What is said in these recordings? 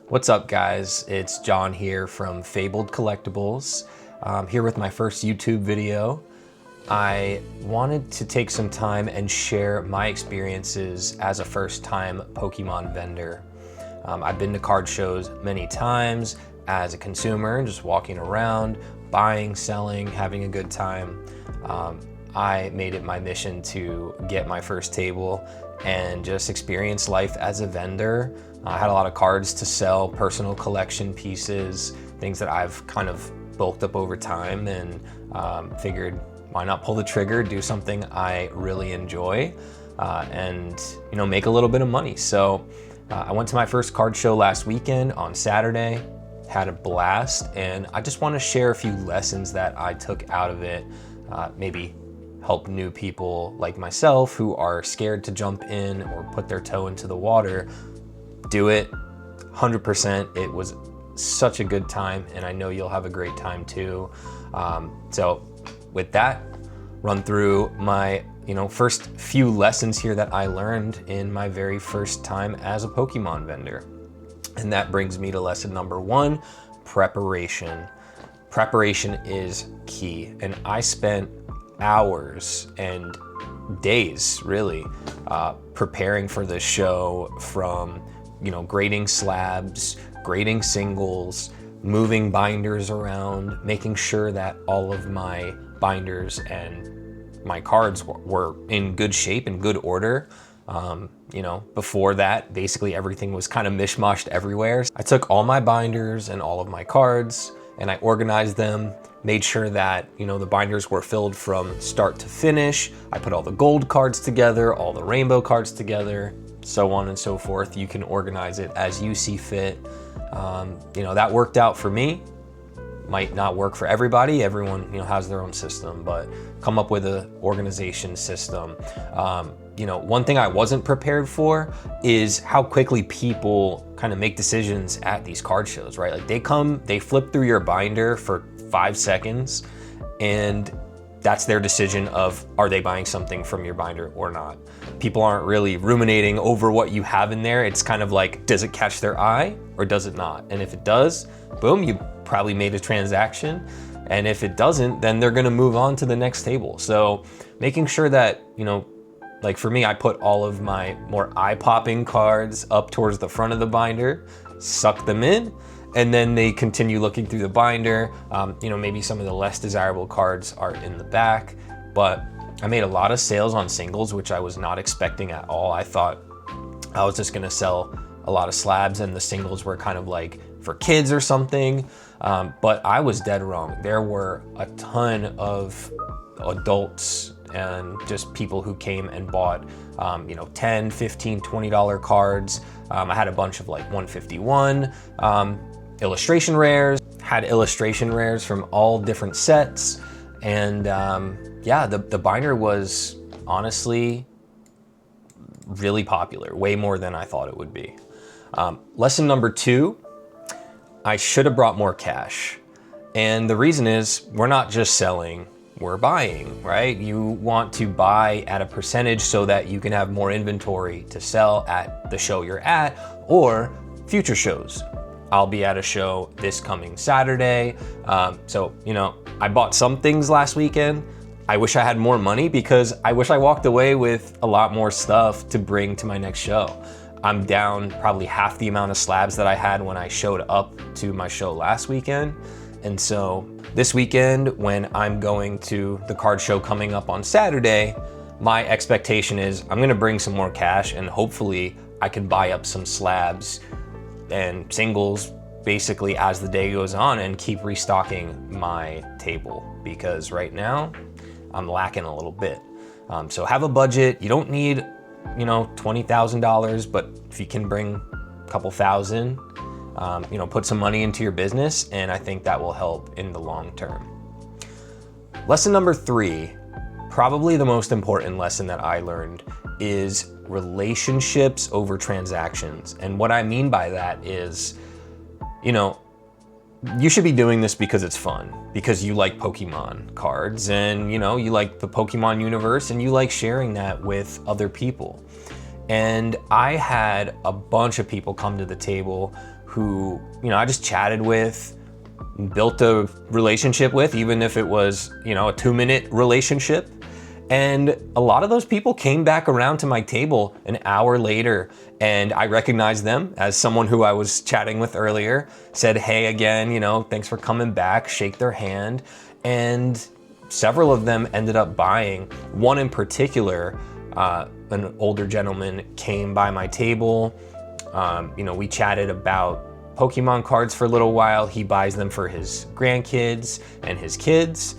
What's up, guys? It's John here from Fabled Collectibles. Here with my first YouTube video. I wanted to take some time and share my experiences as a first-time Pokemon vendor. I've been to card shows many times as a consumer, just walking around, buying, selling, having a good time. I made it my mission to get my first table and just experience life as a vendor. I had a lot of cards to sell, personal collection pieces, things that I've kind of bulked up over time, and figured why not pull the trigger, do something I really enjoy, and make a little bit of money. So I went to my first card show last weekend on Saturday, had a blast, and I just want to share a few lessons that I took out of it, maybe help new people like myself who are scared to jump in or put their toe into the water. Do it 100%. It was such a good time, and I know you'll have a great time too. So with that, run through my first few lessons here that I learned in my very first time as a Pokemon vendor. And that brings me to lesson number one: preparation. Preparation is key, and I spent hours and days really preparing for this show, from grading slabs, grading singles, moving binders around, making sure that all of my binders and my cards were in good shape and good order. Before that, basically everything was kind of mishmashed everywhere. I took all my binders and all of my cards and I organized them, made sure that the binders were filled from start to finish. I put all the gold cards together, all the rainbow cards together, so on and so forth. You can organize it as you see fit. That worked out for me. Might not work for everybody. Everyone has their own system, but come up with an organization system. One thing I wasn't prepared for is how quickly people kind of make decisions at these card shows, right? Like they flip through your binder for 5 seconds, and that's their decision of, are they buying something from your binder or not? People aren't really ruminating over what you have in there. It's kind of like, does it catch their eye or does it not? And if it does, boom, you probably made a transaction. And if it doesn't, then they're gonna move on to the next table. So making sure that, like for me, I put all of my more eye-popping cards up towards the front of the binder, suck them in, and then they continue looking through the binder. Maybe some of the less desirable cards are in the back, but I made a lot of sales on singles, which I was not expecting at all. I thought I was just gonna sell a lot of slabs and the singles were kind of like for kids or something, but I was dead wrong. There were a ton of adults and just people who came and bought $10, $15, $20 cards. I had a bunch of like 151 illustration rares, had illustration rares from all different sets. And the binder was honestly really popular, way more than I thought it would be. Lesson number two: I should have brought more cash. And the reason is, we're not just selling, we're buying, right? You want to buy at a percentage so that you can have more inventory to sell at the show you're at or future shows. I'll be at a show this coming Saturday. I bought some things last weekend. I wish I had more money because I wish I walked away with a lot more stuff to bring to my next show. I'm down probably half the amount of slabs that I had when I showed up to my show last weekend. And so this weekend, when I'm going to the card show coming up on Saturday, my expectation is I'm gonna bring some more cash, and hopefully I can buy up some slabs and singles basically as the day goes on and keep restocking my table, because right now I'm lacking a little bit. So have a budget. You don't need $20,000, but if you can bring a couple thousand, put some money into your business, and I think that will help in the long term. Lesson number three, probably the most important lesson that I learned, is relationships over transactions. And what I mean by that is, you should be doing this because it's fun, because you like Pokemon cards and you like the Pokemon universe and you like sharing that with other people. And I had a bunch of people come to the table who, you know, I just chatted with, built a relationship with, even if it was, you know, a 2-minute relationship. And a lot of those people came back around to my table an hour later, and I recognized them as someone who I was chatting with earlier, said, hey again, you know, thanks for coming back, shake their hand. And several of them ended up buying. One in particular, an older gentleman came by my table. You know, we chatted about Pokemon cards for a little while. He buys them for his grandkids and his kids.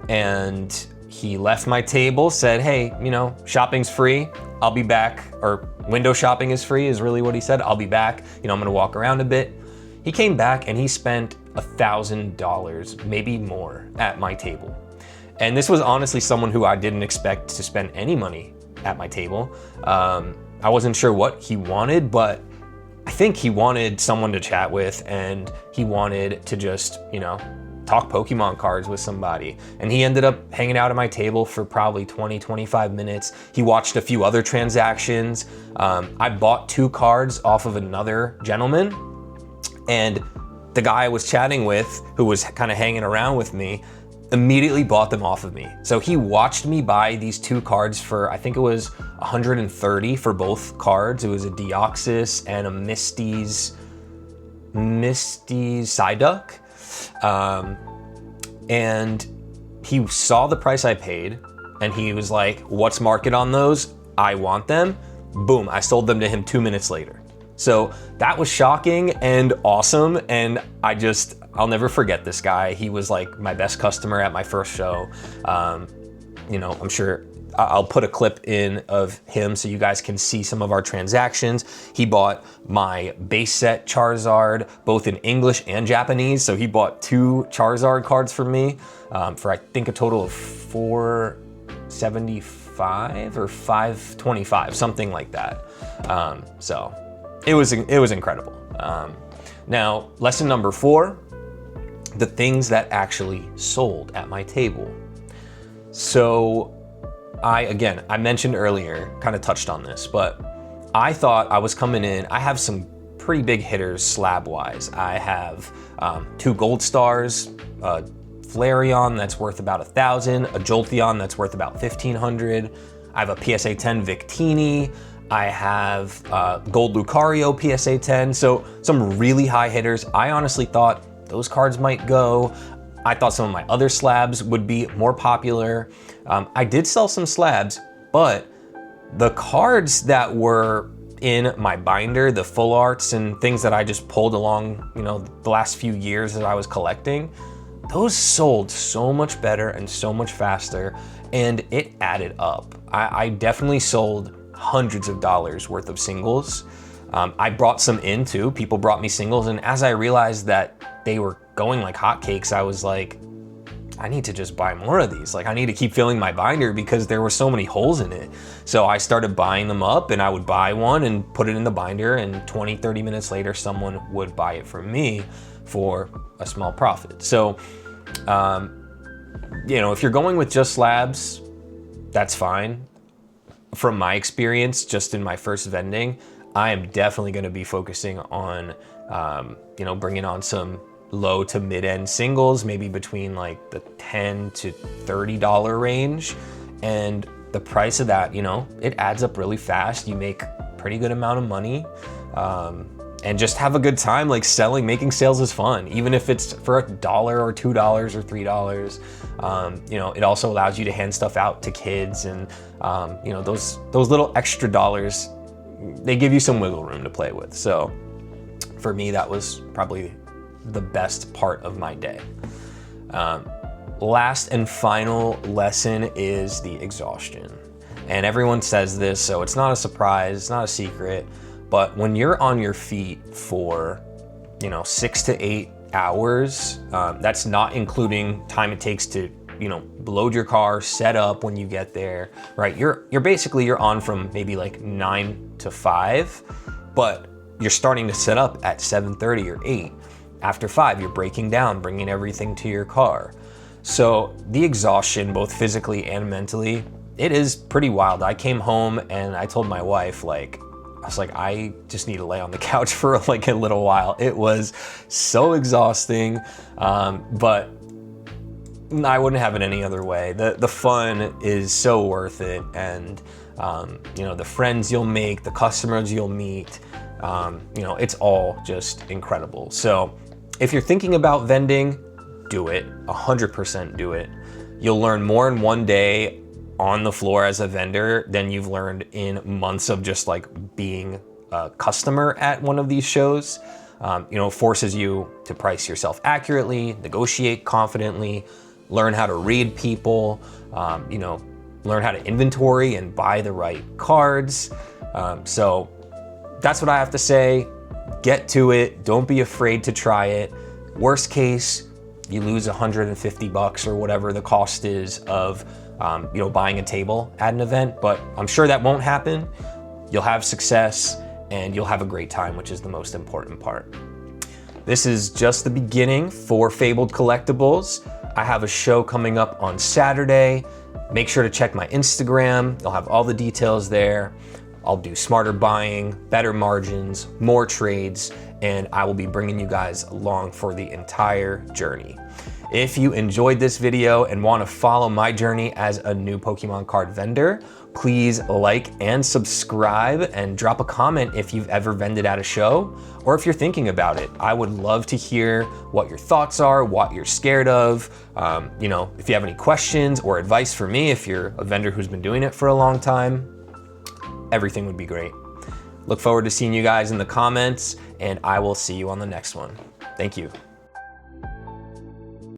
And he left my table, said, hey, you know, shopping's free, I'll be back. Or window shopping is free is really what he said. I'll be back, you know, I'm gonna walk around a bit. He came back and he spent $1,000, maybe more, at my table. And this was honestly someone who I didn't expect to spend any money at my table. I wasn't sure what he wanted, but I think he wanted someone to chat with, and he wanted to just, you know, talk Pokemon cards with somebody. And he ended up hanging out at my table for probably 20, 25 minutes. He watched a few other transactions. I bought 2 cards off of another gentleman, and the guy I was chatting with, who was kind of hanging around with me, immediately bought them off of me. So he watched me buy these 2 cards for, I think it was 130 for both cards. It was a Deoxys and a Misty's Psyduck. And he saw the price I paid, and he was like, what's market on those? I want them. Boom, I sold them to him 2 minutes later. So that was shocking and awesome, and I'll never forget this guy. He was like my best customer at my first show. You know, I'm sure I'll put a clip in of him so you guys can see some of our transactions. He bought my base set Charizard, both in English and Japanese. So he bought 2 Charizard cards for me for I think a total of $475 or $525, something like that. So it was incredible. Now, lesson number 4, the things that actually sold at my table. So I mentioned earlier, kind of touched on this, but I thought I was coming in. I have some pretty big hitters slab-wise. I have 2 Gold Stars, a Flareon that's worth about 1,000, a Jolteon that's worth about 1,500. I have a PSA 10 Victini. I have Gold Lucario PSA 10. So some really high hitters. I honestly thought those cards might go. I thought some of my other slabs would be more popular. I did sell some slabs, but the cards that were in my binder, the full arts and things that I just pulled along, you know, the last few years that I was collecting, those sold so much better and so much faster, and it added up. I definitely sold hundreds of dollars worth of singles. I brought some in too. People brought me singles, and as I realized that they were going like hotcakes, I was like, I need to just buy more of these. Like, I need to keep filling my binder because there were so many holes in it. So I started buying them up, and I would buy one and put it in the binder, and 20, 30 minutes later, someone would buy it from me for a small profit. So, you know, if you're going with just slabs, that's fine. From my experience, just in my first vending, I am definitely going to be focusing on, you know, bringing on some low to mid-end singles, maybe between like the $10 to $30 range. And the price of that, you know, it adds up really fast. You make a pretty good amount of money, and just have a good time. Like, making sales is fun, even if it's for $1 or $2 or $3. You know, it also allows you to hand stuff out to kids, and you know, those little extra dollars, they give you some wiggle room to play with. So for me, that was probably the best part of my day. Last and final lesson is the exhaustion. And everyone says this, so it's not a surprise, it's not a secret, but when you're on your feet for, you know, 6 to 8 hours, that's not including time it takes to, you know, load your car, set up when you get there, right? You're on from maybe like 9 to 5, but you're starting to set up at 7:30 or 8. After 5, you're breaking down, bringing everything to your car. So the exhaustion, both physically and mentally, it is pretty wild. I came home and I told my wife, like, I was like, I just need to lay on the couch for like a little while. It was so exhausting, but I wouldn't have it any other way. The fun is so worth it, and you know, the friends you'll make, the customers you'll meet, you know, it's all just incredible. So if you're thinking about vending, do it, 100% do it. You'll learn more in one day on the floor as a vendor than you've learned in months of just like being a customer at one of these shows. You know, it forces you to price yourself accurately, negotiate confidently, learn how to read people, you know, learn how to inventory and buy the right cards. So that's what I have to say. Get to it. Don't be afraid to try it. Worst case, you lose $150 or whatever the cost is of you know, buying a table at an event, but I'm sure that won't happen. You'll have success and you'll have a great time, which is the most important part. This is just the beginning for Fabled Collectibles. I have a show coming up on Saturday. Make sure to check my Instagram. I'll have all the details there. I'll do smarter buying, better margins, more trades, and I will be bringing you guys along for the entire journey. If you enjoyed this video and want to follow my journey as a new Pokemon card vendor, please like and subscribe and drop a comment if you've ever vended at a show or if you're thinking about it. I would love to hear what your thoughts are, what you're scared of. You know, if you have any questions or advice for me, if you're a vendor who's been doing it for a long time, everything would be great. Look forward to seeing you guys in the comments, and I will see you on the next one. Thank you.